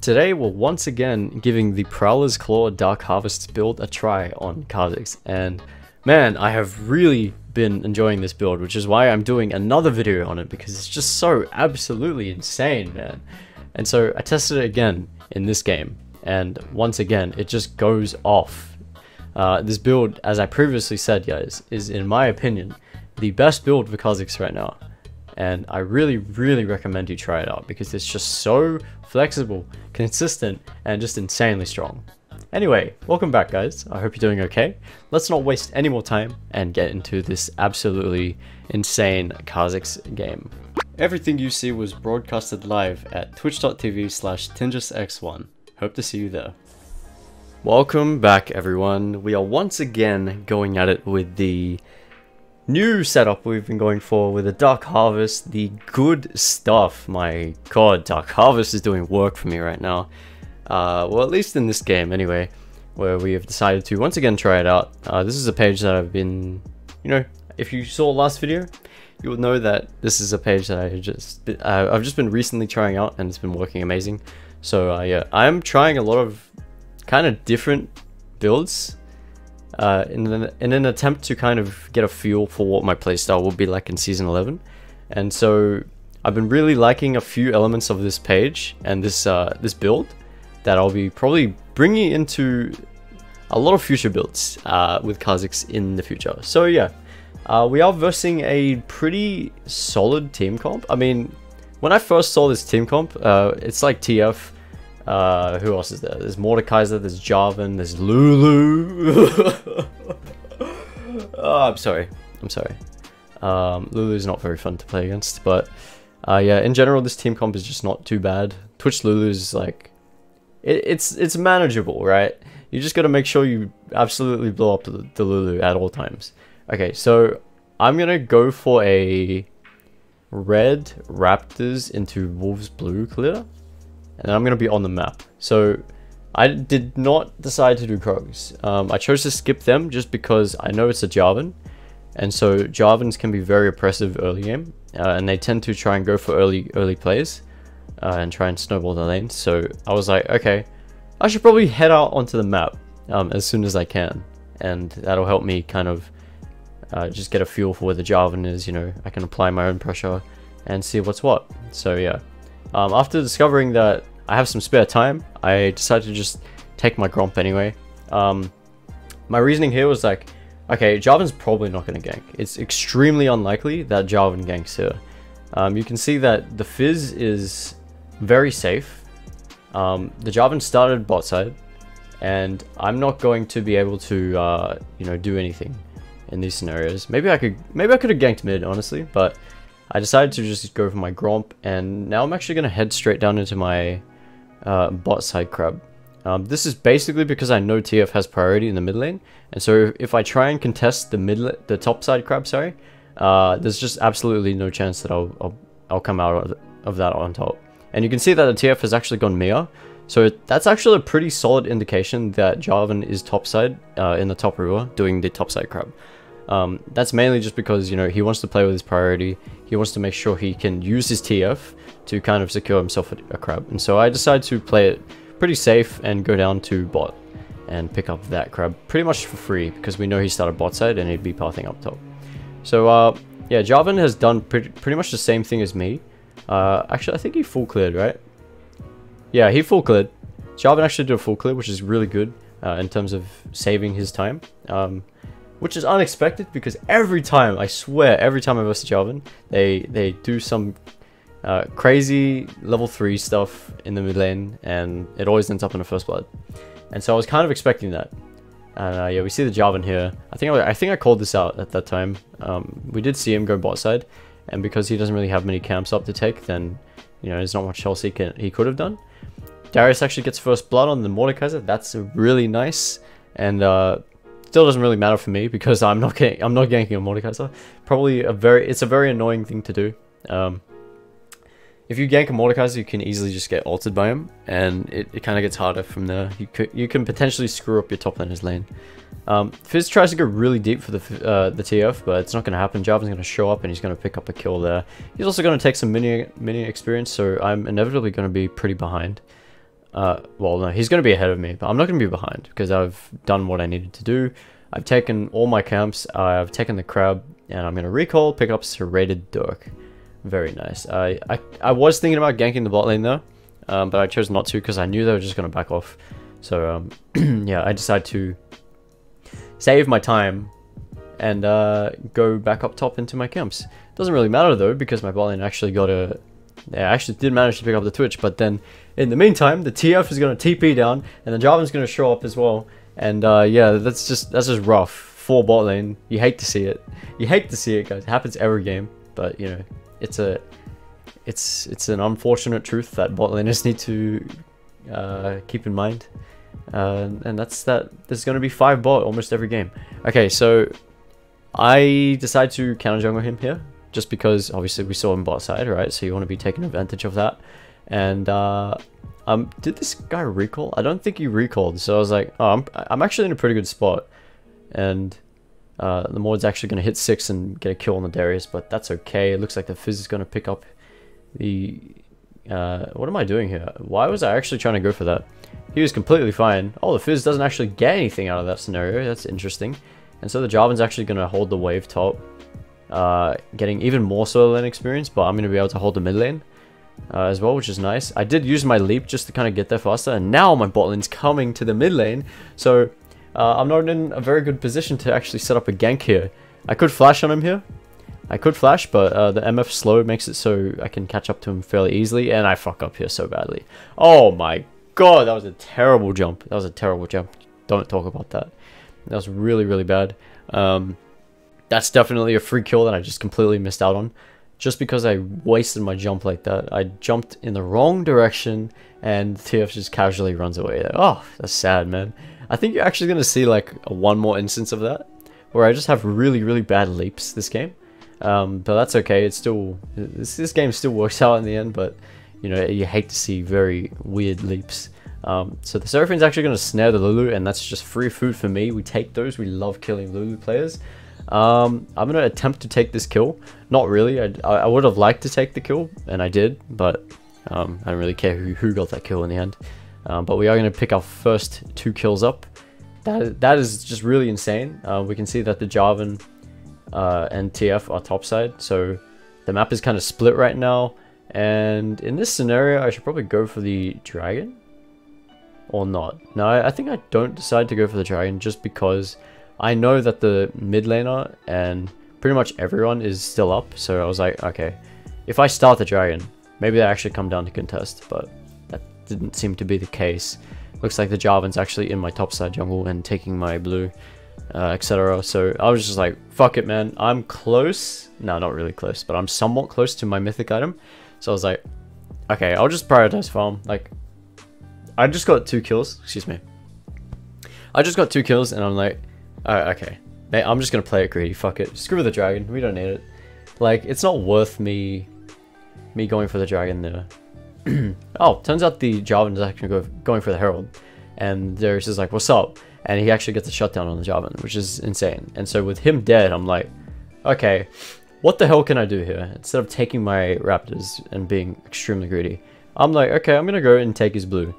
Today we're once again giving the Prowler's Claw Dark Harvest build a try on Kha'Zix, and man, I have really been enjoying this build, which is why I'm doing another video on it, because it's just so absolutely insane, man. And so I tested it again in this game, and once again it just goes off. This build, as I previously said, guys, is in my opinion the best build for Kha'Zix right now. And I really recommend you try it out because it's just so flexible, consistent, and just insanely strong. Anyway, welcome back, guys. I hope you're doing okay. Let's not waste any more time and get into this absolutely insane Kha'Zix game. Everything you see was broadcasted live at twitch.tv/TinjusX1. Hope to see you there. Welcome back, everyone. We are once again going at it with the new setup we've been going for with the Dark Harvest, the good stuff. My god, Dark Harvest is doing work for me right now. Well, at least in this game anyway, where we have decided to once again try it out. This is a page that I've been, if you saw last video, you would know that this is a page that I've just been recently trying out, and it's been working amazing. So yeah, I'm trying a lot of kind of different builds in an attempt to kind of get a feel for what my playstyle will be like in Season 11. And so I've been really liking a few elements of this page and this this build that I'll be probably bringing into a lot of future builds with Kha'Zix in the future. So yeah, we are versing a pretty solid team comp. I mean, when I first saw this team comp, it's like TF. Who else is there? There's Mordekaiser, there's Jarvan, there's Lulu. Oh, I'm sorry. Lulu's not very fun to play against, but yeah, in general, this team comp is just not too bad. Twitch Lulu's like, it's manageable, right? You just gotta make sure you absolutely blow up the Lulu at all times. Okay, so I'm gonna go for a red Raptors into Wolves blue clear. And I'm going to be on the map. So I did not decide to do Krogs. I chose to skip them just because I know it's a Jarvan. And so Jarvans can be very oppressive early game. And they tend to try and go for early plays. And try and snowball the lanes. So I was like, okay, I should probably head out onto the map as soon as I can. And that'll help me kind of just get a feel for where the Jarvan is. I can apply my own pressure and see what's what. So yeah. After discovering that I have some spare time, I decided to just take my Gromp anyway. My reasoning here was like, okay, Jarvan's probably not going to gank. It's extremely unlikely that Jarvan ganks here. You can see that the Fizz is very safe. The Jarvan started bot side, and I'm not going to be able to, do anything in these scenarios. Maybe I could have ganked mid, honestly, but I decided to just go for my Gromp, and now I'm actually going to head straight down into my bot side crab. This is basically because I know TF has priority in the mid lane, and so if I try and contest the top side crab, there's just absolutely no chance that I'll come out of that on top. And you can see that the TF has actually gone Mia, so that's actually a pretty solid indication that Jarvan is top side in the top river doing the top side crab. That's mainly just because, he wants to play with his priority. He wants to make sure he can use his TF to kind of secure himself a crab. And so I decided to play it pretty safe and go down to bot and pick up that crab pretty much for free, because we know he started bot side and he'd be pathing up top. So yeah, Jarvan has done pretty much the same thing as me. Actually, I think he full cleared, right? Yeah, he full cleared. Jarvan actually did a full clear, which is really good in terms of saving his time. Which is unexpected, because every time, I swear, every time I verse Jarvan, they do some crazy level 3 stuff in the mid lane, and it always ends up in the first blood. And so I was kind of expecting that. And yeah, we see the Jarvan here. I think I called this out at that time. We did see him go bot side, and because he doesn't really have many camps up to take, then there's not much else he could have done. Darius actually gets first blood on the Mordekaiser. That's really nice, and still doesn't really matter for me because I'm not ganking a Mordekaiser. Probably it's a very annoying thing to do. If you gank a Mordekaiser, you can easily just get ulted by him, and it kind of gets harder from there. You can potentially screw up your top laner's lane. Fizz tries to go really deep for the TF, but it's not going to happen. Jarvan's going to show up and he's going to pick up a kill there. He's also going to take some mini experience, so I'm inevitably going to be pretty behind. well, no, he's going to be ahead of me, but I'm not going to be behind because I've done what I needed to do. I've taken all my camps, I've taken the crab, and I'm going to recall, pick up serrated Dirk. Very nice. I was thinking about ganking the bot lane though, but I chose not to because I knew they were just going to back off. So, yeah, I decided to save my time and go back up top into my camps. Doesn't really matter though because my bot lane actually got a... I actually did manage to pick up the Twitch, but then in the meantime, the TF is going to TP down, and the Jarvan's going to show up as well. And yeah, that's just rough. 4 bot lane. You hate to see it. You hate to see it, guys. It happens every game, but you know, it's an unfortunate truth that bot laners need to keep in mind. And that's that. There's going to be 5 bot almost every game. Okay, so I decided to counter jungle him here. Just because obviously we saw him bot side, right? So you want to be taking advantage of that. And did this guy recall? I don't think he recalled. So I was like, oh, I'm actually in a pretty good spot. And the Mord's actually going to hit 6 and get a kill on the Darius, but that's okay. It looks like the Fizz is going to pick up the... what am I doing here? Why was I actually trying to go for that? He was completely fine. Oh, the Fizz doesn't actually get anything out of that scenario. That's interesting. And so the Jarvan's actually going to hold the wave top. Getting even more solo lane experience, but I'm going to be able to hold the mid lane as well, which is nice. I did use my leap just to kind of get there faster, and now my bot lane's coming to the mid lane, so I'm not in a very good position to actually set up a gank here. I could flash on him here. I could flash, but the MF slow makes it so I can catch up to him fairly easily, and I fuck up here so badly. Oh my god, that was a terrible jump. That was a terrible jump. Don't talk about that. That was really, really bad. That's definitely a free kill that I just completely missed out on. Just because I wasted my jump like that. I jumped in the wrong direction and TF just casually runs away there. Oh, that's sad, man. I think you're actually going to see like one more instance of that. Where I just have really, really bad leaps this game. But that's okay. It's still... This game still works out in the end, but... You know, you hate to see very weird leaps. So the Seraphine's actually going to snare the Lulu, and that's just free food for me. We take those. We love killing Lulu players. I'm gonna attempt to take this kill. Not really. I would have liked to take the kill, and I did, but I don't really care who got that kill in the end. But we are gonna pick our first 2 kills up. That is just really insane. We can see that the Jarvan and TF are topside, so the map is kind of split right now. And in this scenario, I should probably go for the dragon, or not. No, I think I don't decide to go for the dragon just because I know that the mid laner and pretty much everyone is still up, so I was like, okay, if I start the dragon, maybe they actually come down to contest, but that didn't seem to be the case. Looks like the Jarvan's actually in my topside jungle and taking my blue, etc. So I was just like, fuck it, man, I'm close. No, not really close, but I'm somewhat close to my mythic item. So I was like, okay, I'll just prioritize farm. Like, I just got 2 kills, excuse me. I just got 2 kills and I'm like, okay, I'm just gonna play it greedy, fuck it. Screw the dragon, we don't need it. Like, it's not worth me going for the dragon there. Oh, turns out the Jarvan is actually going for the Herald. And Darius is like, what's up? And he actually gets a shutdown on the Jarvan, which is insane. And so with him dead, I'm like, okay, what the hell can I do here? Instead of taking my Raptors and being extremely greedy, I'm like, okay, I'm gonna go and take his blue.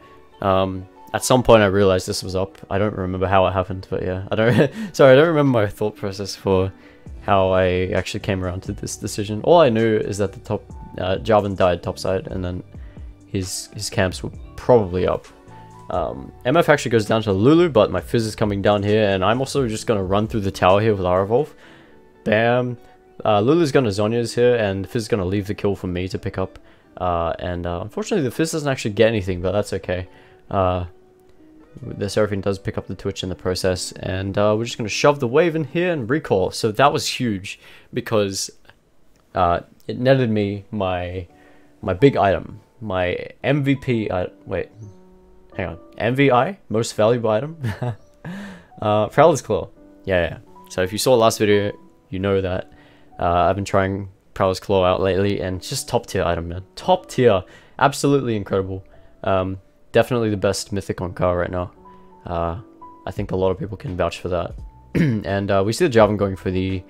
At some point I realized this was up. I don't remember how it happened, but yeah, I don't remember my thought process for how I actually came around to this decision. All I knew is that the top Jarvan died topside, and then his camps were probably up. MF actually goes down to Lulu, but my Fizz is coming down here, and I'm also just gonna run through the tower here with our Evolve. Bam. Lulu's gonna Zhonya's here, and Fizz is gonna leave the kill for me to pick up. Unfortunately, the Fizz doesn't actually get anything, but that's okay. The Seraphine does pick up the Twitch in the process, and we're just going to shove the wave in here and recall. So that was huge because it netted me my big item, my MVP. Wait, hang on, MVI, most valuable item. Prowler's Claw. Yeah. So if you saw the last video, you know that I've been trying Prowler's Claw out lately, and just top tier item, man. Top tier, absolutely incredible. Definitely the best mythic on Car right now. I think a lot of people can vouch for that. And we see the Jarvan going for the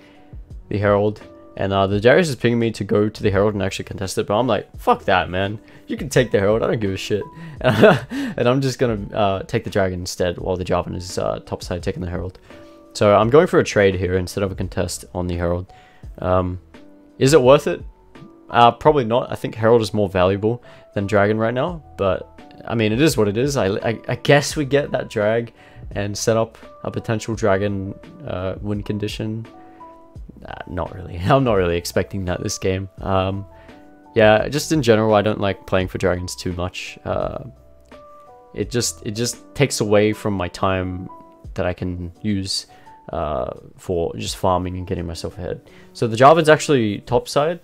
Herald. And the Darius is pinging me to go to the Herald and actually contest it. But I'm like, fuck that, man. You can take the Herald. I don't give a shit. And And I'm just gonna take the dragon instead while the Jarvan is topside taking the Herald. So I'm going for a trade here instead of a contest on the Herald. Is it worth it? Probably not. I think Herald is more valuable than Dragon right now, but I mean, it is what it is. I guess we get that drag and set up a potential Dragon win condition. Not really. I'm not really expecting that this game. Yeah, just in general, I don't like playing for Dragons too much. It just takes away from my time that I can use for just farming and getting myself ahead. So the Jarvan's actually topside.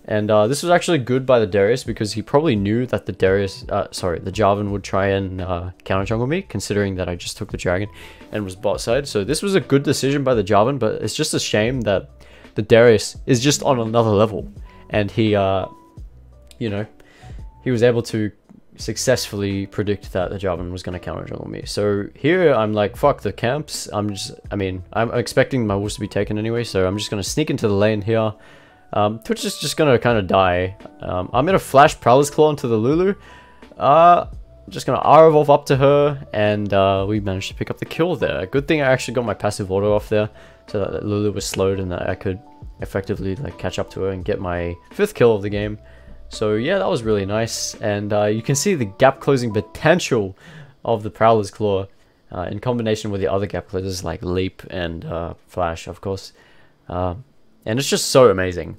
And this was actually good by the Darius because he probably knew that the Jarvan would try and counter jungle me, considering that I just took the dragon and was bot side. So this was a good decision by the Jarvan, but it's just a shame that the Darius is just on another level, and he, you know, he was able to successfully predict that the Jarvan was going to counter jungle me. So here I'm like, fuck the camps. I'm expecting my wolves to be taken anyway, so I'm just going to sneak into the lane here. Twitch is just gonna kind of die. I'm gonna flash Prowler's Claw into the Lulu. Just gonna R-evolve up to her, and we managed to pick up the kill there. Good thing I actually got my passive auto off there, so that Lulu was slowed and that I could effectively like catch up to her and get my 5th kill of the game. So yeah, that was really nice, and you can see the gap closing potential of the Prowler's Claw in combination with the other gap closers like Leap and Flash, of course. And it's just so amazing.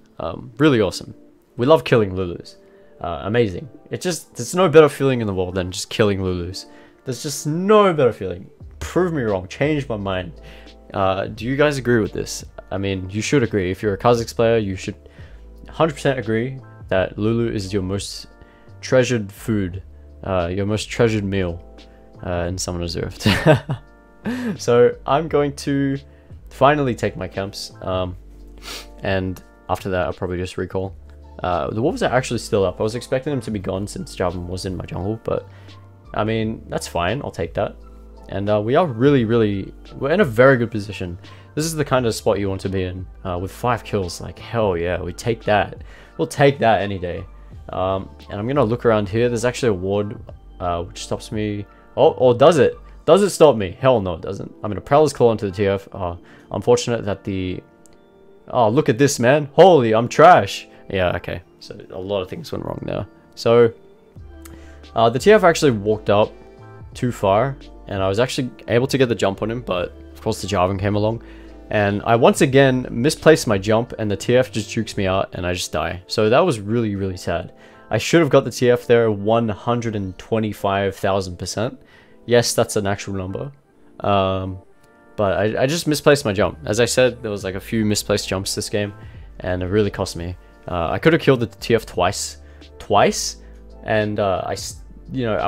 Really awesome. We love killing Lulus. Amazing. There's no better feeling in the world than just killing Lulus. There's just no better feeling. Prove me wrong. Change my mind. Do you guys agree with this? I mean, you should agree. If you're a Kha'Zix player, you should 100% agree that Lulu is your most treasured food. Your most treasured meal in Summoner's Rift. So I'm going to finally take my camps. And after that, I'll probably just recall. The wolves are actually still up. I was expecting them to be gone since Jarvan was in my jungle, but I mean, that's fine. I'll take that. And we are we're in a very good position. This is the kind of spot you want to be in with 5 kills. Like, hell yeah, we take that. We'll take that any day. And I'm going to look around here. There's actually a ward which stops me. Oh, or does it? Does it stop me? Hell no, it doesn't. I'm going to Prowler's Claw into the TF. Unfortunate that the... Oh, look at this, man. Holy, I'm trash. Yeah, okay. So a lot of things went wrong there. So the TF actually walked up too far, and I was actually able to get the jump on him, but of course the Jarvan came along. And I once again misplaced my jump, and the TF just jukes me out, and I just die. So that was really, really sad. I should have got the TF there 125,000%. Yes, that's an actual number. But I just misplaced my jump. As I said, there was like a few misplaced jumps this game, and it really cost me. I could have killed the TF twice, and I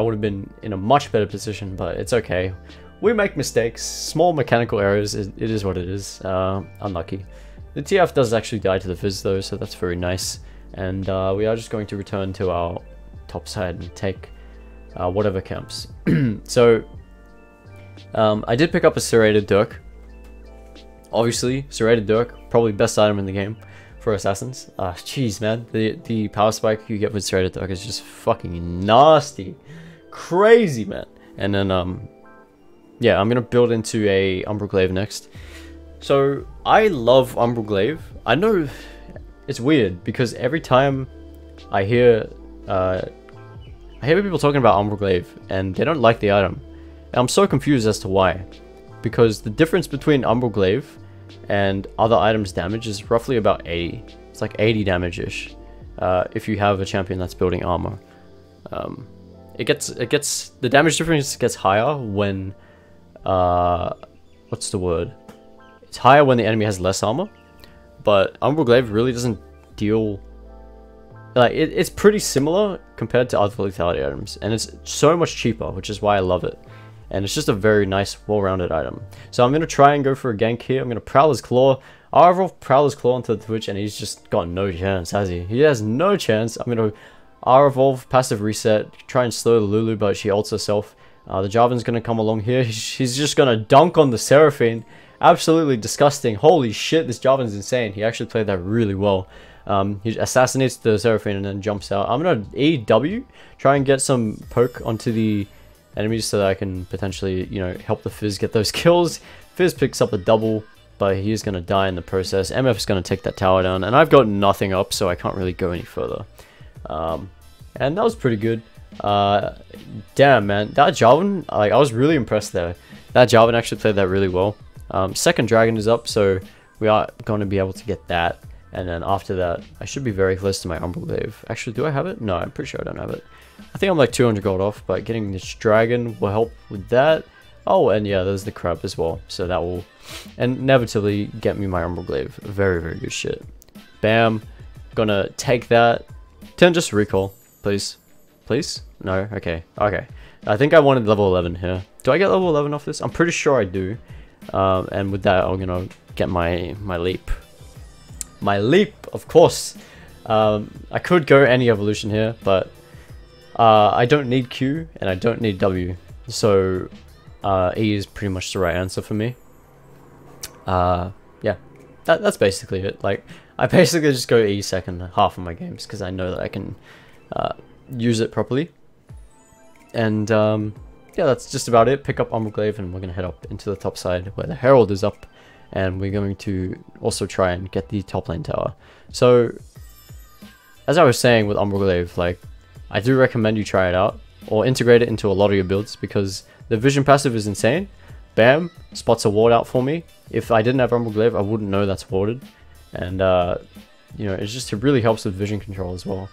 would have been in a much better position, but it's okay. We make mistakes, small mechanical errors, it is what it is. Unlucky. The TF does actually die to the Fizz though, so that's very nice. And we are just going to return to our top side and take whatever camps. So I did pick up a serrated Dirk. Obviously, serrated Dirk, probably best item in the game for assassins. Jeez, man, the power spike you get with serrated Dirk is just fucking nasty, crazy, man. And then yeah, I'm gonna build into a Umbral Glaive next. So I love Umbral Glaive. I know it's weird because every time I hear people talking about Umbral Glaive and they don't like the item. And I'm so confused as to why. Because the difference between Umbral Glaive and other items' damage is roughly about 80. It's like 80 damage-ish if you have a champion that's building armor. The damage difference gets higher when what's the word? It's higher when the enemy has less armor, but Umbral Glaive really doesn't deal like it's pretty similar compared to other lethality items, and it's so much cheaper, which is why I love it. And it's just a very nice, well-rounded item. So I'm going to try and go for a gank here. I'm going to Prowler's Claw. I'll evolve Prowler's Claw onto the Twitch, and he's just got no chance, has he? He has no chance. I'm going to R-evolve, passive reset, try and slow the Lulu, but she ults herself. The Jarvan's going to come along here. He's just going to dunk on the Seraphine. Absolutely disgusting. Holy shit, this Jarvan's insane. He actually played that really well. He assassinates the Seraphine and then jumps out. I'm going to EW, try and get some poke onto the enemies so that I can potentially, you know, help the Fizz get those kills. Fizz picks up a double, but he is going to die in the process. MF is going to take that tower down, and I've got nothing up, so I can't really go any further. And that was pretty good. Damn, man, that Jarvan, like, I was really impressed there. That Jarvan actually played that really well. Second dragon is up, so we are going to be able to get that. And then after that, I should be very close to my Umbral Glaive. Actually, do I have it? No, I'm pretty sure I don't have it. I think I'm like 200 gold off, but getting this dragon will help with that. Oh, and yeah, there's the crab as well. So that will inevitably get me my Umbral Glaive. Very, very good shit. Bam. Gonna take that. Tinjus recall, please. Please? No? Okay. Okay. I think I wanted level 11 here. Do I get level 11 off this? I'm pretty sure I do. And with that, I'm gonna get my leap. My leap, of course. I could go any evolution here, but I don't need Q and I don't need W. So E is pretty much the right answer for me. Yeah, that's basically it. Like, I basically just go E second half of my games because I know that I can use it properly. And yeah, that's just about it. Pick up Umbral Glaive and we're going to head up into the top side where the Herald is up. And we're going to also try and get the top lane tower. So, as I was saying with Umbral Glaive, like, I do recommend you try it out. Or integrate it into a lot of your builds because the vision passive is insane. Bam, spots a ward out for me. If I didn't have Umbral Glaive, I wouldn't know that's warded. And, you know, it really helps with vision control as well.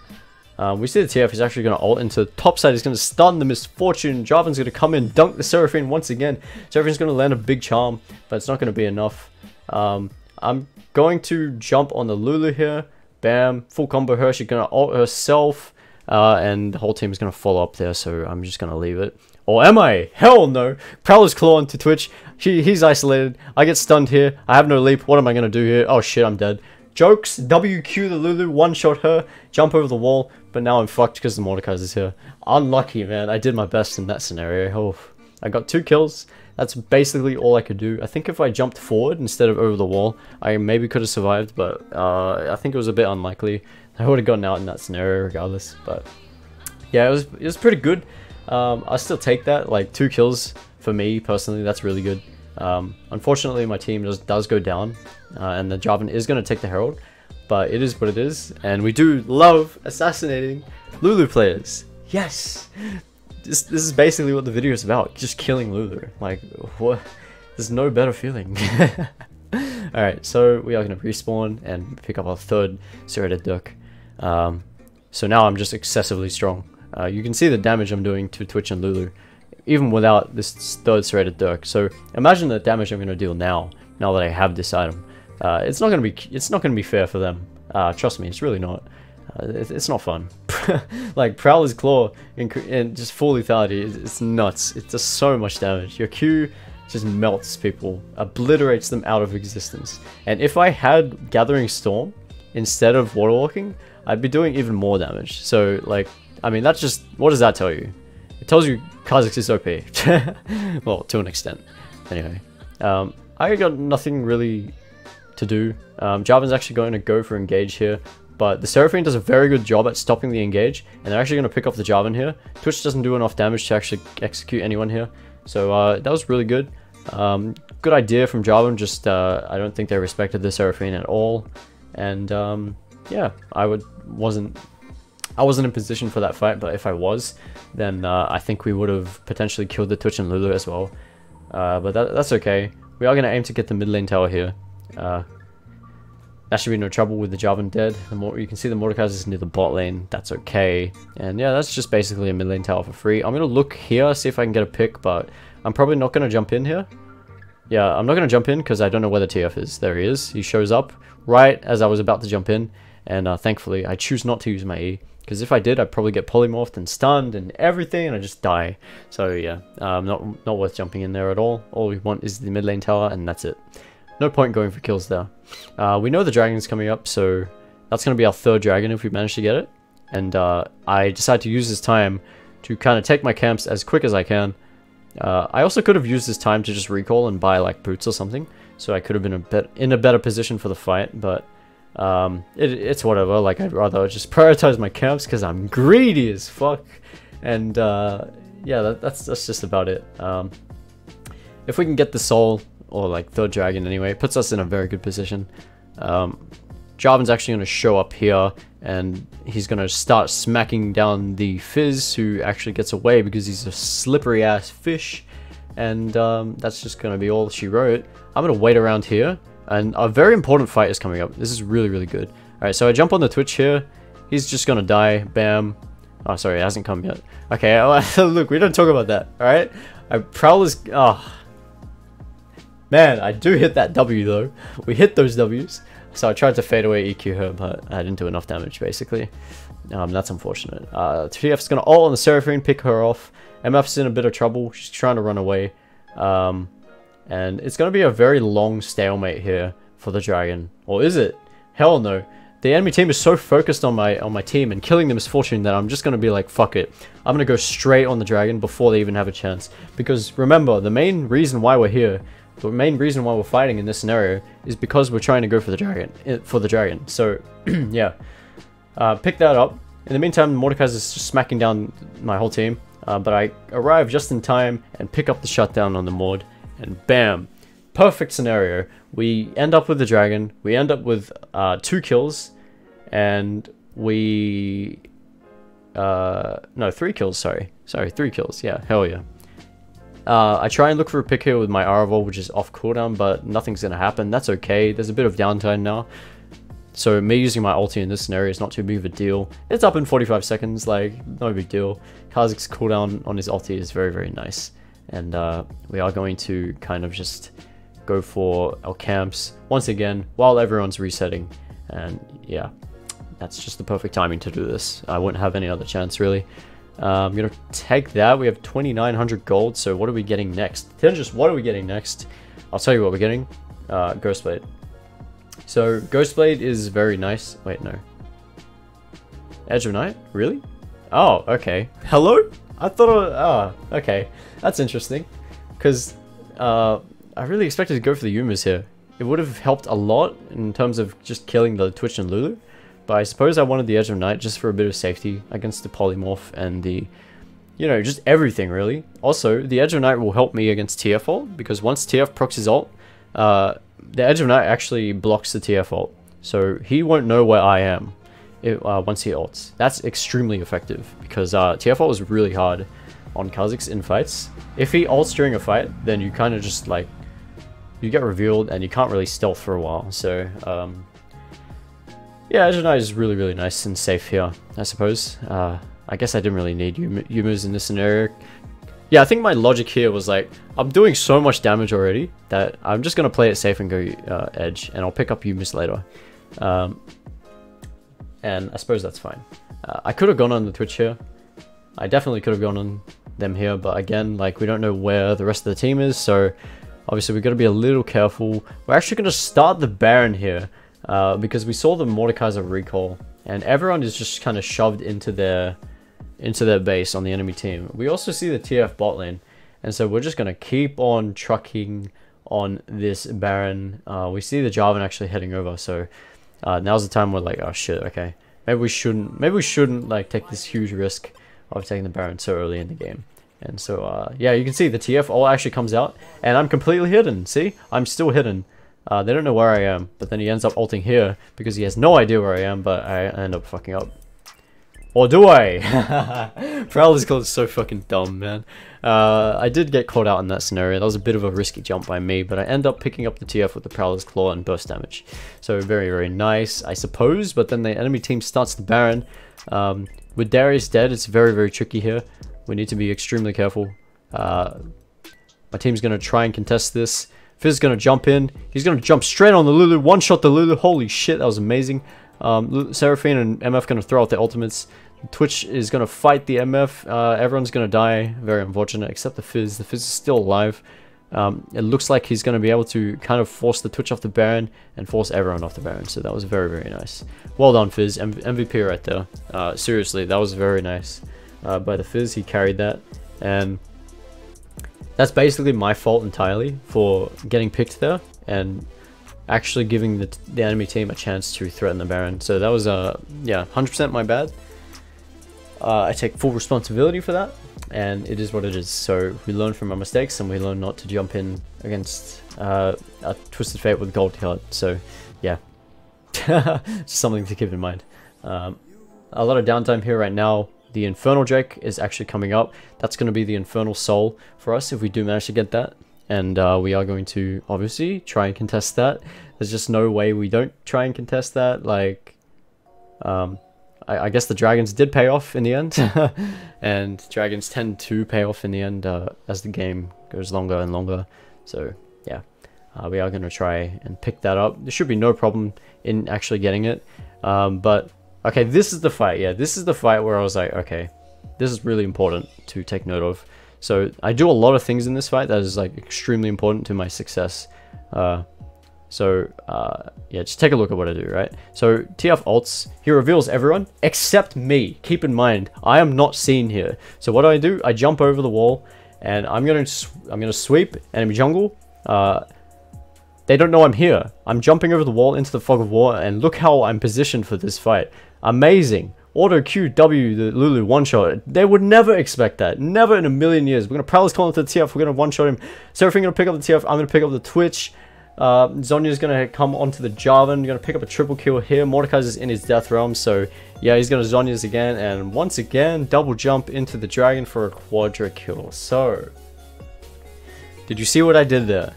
We see the TF is actually going to ult into top side. He's going to stun the Misfortune. Jarvan's going to come in, dunk the Seraphine once again. Seraphine's going to land a big charm, but it's not going to be enough. I'm going to jump on the Lulu here. Bam, full combo her. She's going to ult herself. And the whole team is going to follow up there, so I'm just going to leave it. Or am I? Hell no. Prowler's claw onto Twitch. He's isolated. I get stunned here. I have no leap. What am I going to do here? Oh shit, I'm dead. Jokes. WQ the Lulu. One-shot her. Jump over the wall. But now I'm fucked because the Mordekaiser's here. Unlucky, man. I did my best in that scenario. Oh, I got 2 kills. That's basically all I could do. I think if I jumped forward instead of over the wall, I maybe could have survived, but I think it was a bit unlikely. I would have gotten out in that scenario regardless, but yeah, it was pretty good. I still take that, like 2 kills for me personally, that's really good. Unfortunately, my team does go down, and the Jarvan is going to take the Herald, but it is what it is, and we do love assassinating Lulu players. Yes! This is basically what the video is about, just killing Lulu. Like, what? There's no better feeling. Alright, so we are going to respawn and pick up our 3rd serrated duck. So now I'm just excessively strong. You can see the damage I'm doing to Twitch and Lulu, even without this 3rd serrated duck. So imagine the damage I'm going to deal now that I have this item. It's not going to be fair for them. Trust me, it's really not. It's not fun. Like, Prowler's Claw and just full lethality, it's nuts. It does so much damage. Your Q just melts people, obliterates them out of existence. And if I had Gathering Storm instead of Waterwalking, I'd be doing even more damage. So, like, I mean, that's just, what does that tell you? It tells you Kha'Zix is OP. Well, to an extent. Anyway, I got nothing really to do. Jarvan's actually going to go for engage here. But the Seraphine does a very good job at stopping the engage, and they're actually going to pick off the Jarvan here. Twitch doesn't do enough damage to actually execute anyone here, so that was really good. Good idea from Jarvan, just I don't think they respected the Seraphine at all, and yeah, I wasn't in position for that fight, but if I was, then I think we would have potentially killed the Twitch and Lulu as well. But that's okay. We are going to aim to get the mid lane tower here. That should be no trouble with the Jarvan dead. You can see the Mordekaiser's near the bot lane. That's okay. And yeah, that's just basically a mid lane tower for free. I'm going to look here, see if I can get a pick, but I'm probably not going to jump in here. Yeah, I'm not going to jump in because I don't know where the TF is. There he is. He shows up right as I was about to jump in. And thankfully, I choose not to use my E. Because if I did, I'd probably get polymorphed and stunned and everything, and I'd just die. So yeah, not worth jumping in there at all. All we want is the mid lane tower, and that's it. No point going for kills there. We know the dragon's coming up, so that's going to be our 3rd dragon if we manage to get it. And I decided to use this time to kind of take my camps as quick as I can. I also could have used this time to just recall and buy like boots or something, so I could have been in a better position for the fight, but it's whatever. Like, I'd rather just prioritize my camps because I'm greedy as fuck. And yeah, that's just about it. If we can get the soul, or like third dragon anyway, it puts us in a very good position. Jarvan's actually going to show up here, and he's going to start smacking down the Fizz, who actually gets away because he's a slippery ass fish. And that's just going to be all she wrote. I'm going to wait around here, and a very important fight is coming up. This is really, really good. Alright, so I jump on the Twitch here. He's just going to die. Bam. Oh, sorry, it hasn't come yet. Okay, look, we don't talk about that. Alright? Prowler's... Oh. Man, I do hit that W though. We hit those Ws. So I tried to fade away EQ her, but I didn't do enough damage basically. That's unfortunate. TF's gonna ult on the Seraphine, pick her off. MF's in a bit of trouble. She's trying to run away. And it's gonna be a very long stalemate here for the dragon. Or is it? Hell no. The enemy team is so focused on my team and killing the Misfortune that I'm just gonna be like, fuck it. I'm gonna go straight on the dragon before they even have a chance. Because remember, the main reason why we're here, the main reason why we're fighting in this scenario is because we're trying to go for the dragon. So, yeah. Pick that up. In the meantime, Mordekaiser is just smacking down my whole team. But I arrive just in time and pick up the shutdown on the Mord. And bam! Perfect scenario. We end up with the dragon. We end up with 2 kills. And we... no, 3 kills, sorry. Sorry, 3 kills. Yeah, hell yeah. I try and look for a pick here with my Aravel, which is off cooldown, but nothing's gonna happen. That's okay. There's a bit of downtime now. So me using my ulti in this scenario is not too big of a deal. It's up in 45 seconds, like, no big deal. Kha'Zix cooldown on his ulti is very, very nice. And we are going to kind of just go for our camps once again while everyone's resetting. And yeah, that's just the perfect timing to do this. I wouldn't have any other chance, really. I'm gonna take that. We have 2,900 gold, so what are we getting next? Tinjus, what are we getting next? I'll tell you what we're getting. Ghostblade. So, Ghostblade is very nice. Wait, no. Edge of Night? Really? Oh, okay. Hello? I thought, oh, okay. That's interesting. Because, I really expected to go for the Yumas here. It would have helped a lot in terms of just killing the Twitch and Lulu. But I suppose I wanted the Edge of Night just for a bit of safety against the Polymorph and the, you know, just everything really. Also, the Edge of Night will help me against TF ult, because once TF procs his ult, the Edge of Night actually blocks the TF ult. So he won't know where I am once he ults. That's extremely effective, because TF ult is really hard on Kha'Zix in fights. If he ults during a fight, then you kind of just like, you get revealed and you can't really stealth for a while. So, yeah, Edge of Night is really, really nice and safe here, I suppose. I guess I didn't really need Yumas in this scenario. Yeah, I think my logic here was like, I'm doing so much damage already that I'm just going to play it safe and go Edge, and I'll pick up Yumas later. And I suppose that's fine. I could have gone on the Twitch here. I definitely could have gone on them here, but again, like, we don't know where the rest of the team is, so obviously we've got to be a little careful. We're actually going to start the Baron here. Because we saw the Mordekaiser recall, and everyone is just kind of shoved into their base on the enemy team. We also see the TF bot lane, and so we're just gonna keep on trucking on this Baron. We see the Jarvan actually heading over, so now's the time we're like, oh shit, okay, maybe we shouldn't like take this huge risk of taking the Baron so early in the game. And so yeah, you can see the TF all actually comes out, and I'm completely hidden. See, I'm still hidden. They don't know where I am, but then he ends up ulting here because he has no idea where I am, but I end up fucking up. Or do I? Prowler's Claw is so fucking dumb, man. I did get caught out in that scenario. That was a bit of a risky jump by me, but I end up picking up the TF with the Prowler's Claw and burst damage. So very, very nice, I suppose, but then the enemy team starts the Baron. With Darius dead, it's very, very tricky here. We need to be extremely careful. My team's going to try and contest this. Fizz is going to jump in. He's going to jump straight on the Lulu. One-shot the Lulu. Holy shit, that was amazing. Seraphine and MF going to throw out their ultimates. Twitch is going to fight the MF. Everyone's going to die. Very unfortunate, except the Fizz. The Fizz is still alive. It looks like he's going to be able to kind of force the Twitch off the Baron and force everyone off the Baron. So that was very, very nice. Well done, Fizz. MVP right there. Seriously, that was very nice by the Fizz. He carried that. And that's basically my fault entirely for getting picked there and actually giving the enemy team a chance to threaten the Baron. So that was, yeah, 100% my bad. I take full responsibility for that. and it is what it is. So we learn from our mistakes, and we learn not to jump in against a Twisted Fate with gold card. So yeah, just something to keep in mind. A lot of downtime here right now. The Infernal Drake is actually coming up. That's going to be the Infernal Soul for us if we do manage to get that. And we are going to obviously try and contest that. There's just no way we don't try and contest that. Like, I guess the dragons did pay off in the end. And dragons tend to pay off in the end as the game goes longer and longer. So yeah, we are going to try and pick that up. There should be no problem in actually getting it. But okay, this is the fight. Yeah, this is the fight where I was like, okay, this is really important to take note of. So I do a lot of things in this fight that is like extremely important to my success. Yeah, just take a look at what I do, right? So TF ults, he reveals everyone except me. Keep in mind, I am not seen here. So what do? I jump over the wall, and I'm gonna sweep enemy jungle. They don't know I'm here. I'm jumping over the wall into the fog of war, and look how I'm positioned for this fight. Amazing. Auto QW the Lulu one-shot. They would never expect that. Never in a million years. We're going to Prowler's call into the TF. We're going to one-shot him. Seraphine going to pick up the TF. I'm going to pick up the Twitch. Zhonya's going to come onto the Jarvan. Going to pick up a triple kill here. Mordekaiser's in his death realm. So, yeah, he's going to Zhonya's again. And once again, double jump into the dragon for a quadra kill. So, did you see what I did there?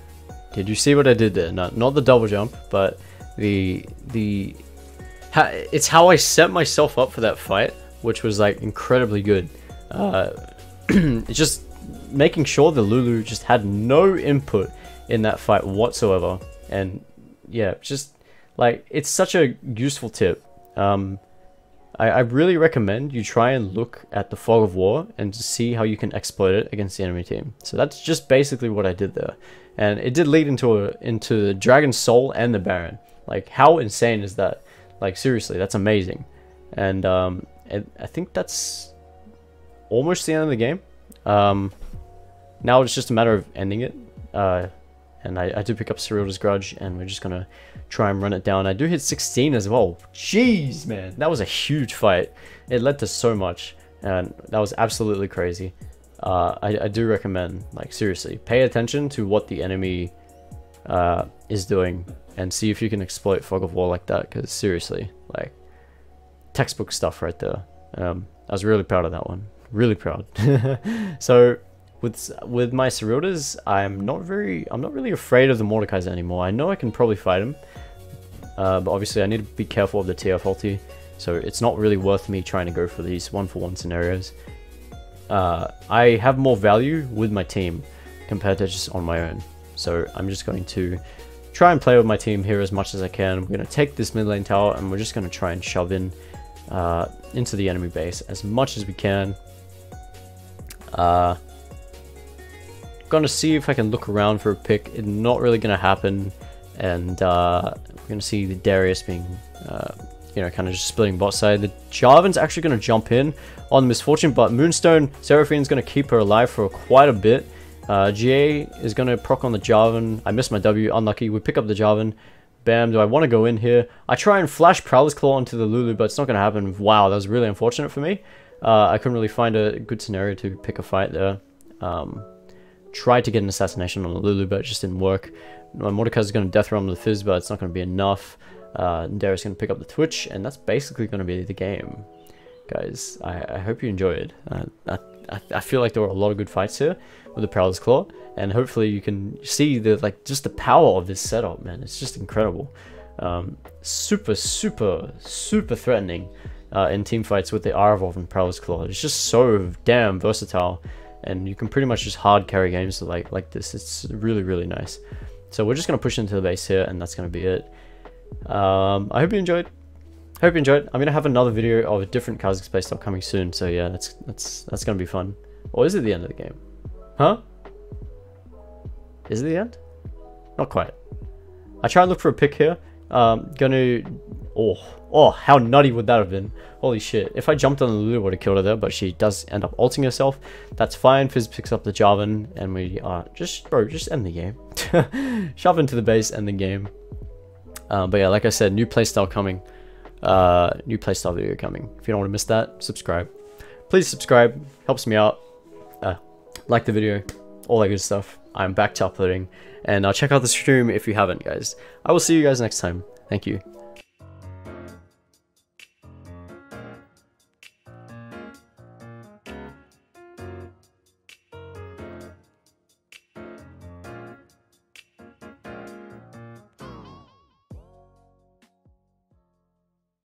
Did you see what I did there? Not the double jump, but it's how I set myself up for that fight, which was like incredibly good. It's just making sure the Lulu just had no input in that fight whatsoever. And yeah, just like, it's such a useful tip. I really recommend you try and look at the Fog of War and to see how you can exploit it against the enemy team. So that's just basically what I did there. And it did lead into the Dragon Soul and the Baron. Like, how insane is that? Like, seriously, that's amazing. And I think that's almost the end of the game. Now it's just a matter of ending it. And I do pick up Cyrilda's Grudge, and we're just going to try and run it down. I do hit 16 as well. Jeez, man. That was a huge fight. It led to so much, and that was absolutely crazy. I do recommend, like, seriously, pay attention to what the enemy is doing, and see if you can exploit Fog of War like that, because seriously, like, textbook stuff right there. I was really proud of that one. Really proud. So with my Cyrildas, I'm not really afraid of the Mordekaiser anymore. I know I can probably fight him, but obviously I need to be careful of the TF ulti, so it's not really worth me trying to go for these 1-for-1 scenarios. I have more value with my team compared to just on my own, so I'm just going to try and play with my team here as much as I can. We're going to take this mid lane tower, and we're just going to try and shove in into the enemy base as much as we can. Gonna see if I can look around for a pick. It's not really gonna happen, and we're gonna see the Darius being, you know, kind of just splitting bot side. The Jarvan's actually gonna jump in on Misfortune, but Moonstone Seraphine's gonna keep her alive for quite a bit. GA is gonna proc on the Jarvan. I missed my W, unlucky. We pick up the Jarvan. Bam, do I want to go in here? I try and flash Prowler's Claw onto the Lulu, but it's not gonna happen. Wow, that was really unfortunate for me. I couldn't really find a good scenario to pick a fight there. Tried to get an assassination on the Lulu, but it just didn't work. Mordekaiser's going to death realm the Fizz, but it's not going to be enough. Darius is going to pick up the Twitch, and that's basically going to be the game. Guys, I hope you enjoyed. I feel like there were a lot of good fights here with the Prowler's Claw, and hopefully you can see just the power of this setup, man. It's just incredible. Super threatening in team fights with the R-Evolve and Prowler's Claw. It's just so damn versatile, and you can pretty much just hard carry games like this. It's really nice. So we're just gonna push into the base here, and that's gonna be it. I hope you enjoyed. I'm gonna have another video of a different Kha'Zix playstyle coming soon. So yeah, that's gonna be fun. Or is it the end of the game? Huh? Is it the end? Not quite. I try and look for a pick here. Oh, how nutty would that have been? Holy shit. If I jumped on the Lulu, I would have killed her there, but she does end up ulting herself. That's fine. Fizz picks up the Jarvan, and we are just end the game. Shove into the base, end the game. But yeah, like I said, new playstyle coming. New playstyle video coming. If you don't want to miss that, subscribe. Please subscribe. Helps me out. like the video, all that good stuff. I'm back to uploading, and check out the stream if you haven't, guys. I will see you guys next time. Thank you.